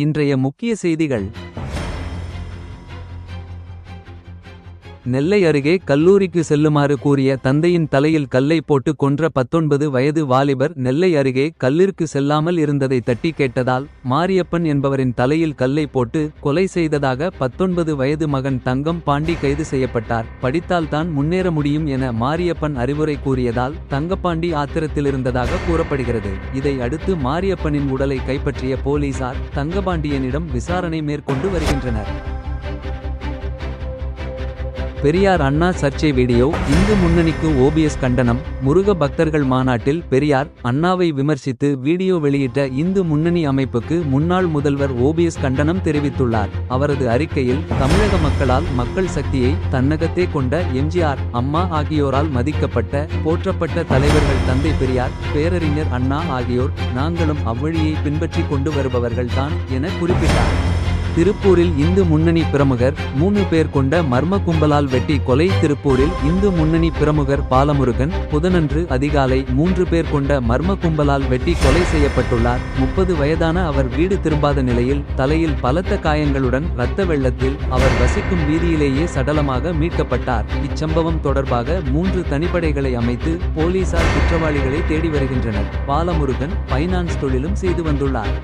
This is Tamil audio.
இன்றைய முக்கிய செய்திகள். நெல்லை அருகே கல்லூரிக்கு செல்லுமாறு கூறிய தந்தையின் தலையில் கல்லை போட்டு கொன்ற 19 வயது வாலிபர் நெல்லை அருகே கல்லிற்கு செல்லாமல் இருந்ததை தட்டி கேட்டதால் மாரியப்பன் என்பவரின் தலையில் கல்லை போட்டு கொலை செய்ததாக 19 வயது மகன் தங்கம் பாண்டி கைது செய்யப்பட்டார். படித்தால்தான் முன்னேற முடியும் என மாரியப்பன் அறிவுரை கூறியதால் தங்கப்பாண்டி ஆத்திரத்திலிருந்ததாக கூறப்படுகிறது. இதை அடுத்து மாரியப்பனின் உடலை கைப்பற்றிய போலீசார் தங்கபாண்டியனிடம் விசாரணை மேற்கொண்டு வருகின்றனர். பெரியார் அண்ணா சர்ச்சை வீடியோ. இந்து முன்னணிக்கு ஓபிஎஸ் கண்டனம். முருக பக்தர்கள் மாநாட்டில் பெரியார் அண்ணாவை விமர்சித்து வீடியோ வெளியிட்ட இந்து முன்னணி அமைப்புக்கு முன்னாள் முதல்வர் ஓபிஎஸ் கண்டனம் தெரிவித்துள்ளார். அவரது அறிக்கையில் தமிழக மக்களால் மக்கள் சக்தியை தன்னகத்தே கொண்ட எம்ஜிஆர் அம்மா ஆகியோரால் மதிக்கப்பட்ட போற்றப்பட்ட தலைவர்கள் தந்தை பெரியார் பேரறிஞர் அண்ணா ஆகியோர் நாங்களும் அவ்வழியை பின்பற்றி கொண்டு வருபவர்கள் தான் என குறிப்பிட்டார். திருப்பூரில் இந்து முன்னணி பிரமுகர் 3 பேர் கொண்ட மர்ம கும்பலால் வெட்டி கொலை. திருப்பூரில் இந்து முன்னணி பிரமுகர் பாலமுருகன் புதனன்று அதிகாலை 3 பேர் கொண்ட மர்ம கும்பலால் வெட்டி கொலை செய்யப்பட்டுள்ளார். 30 வயதான அவர் வீடு திரும்பாத நிலையில் தலையில் பலத்த காயங்களுடன் இரத்த வெள்ளத்தில் அவர் வசிக்கும் வீதியிலேயே சடலமாக மீட்கப்பட்டார். இச்சம்பவம் தொடர்பாக 3 தனிப்படைகளை அமைத்து போலீசார் குற்றவாளிகளை தேடி வருகின்றனர். பாலமுருகன் பைனான்ஸ் தொழிலும் செய்து வந்துள்ளார்.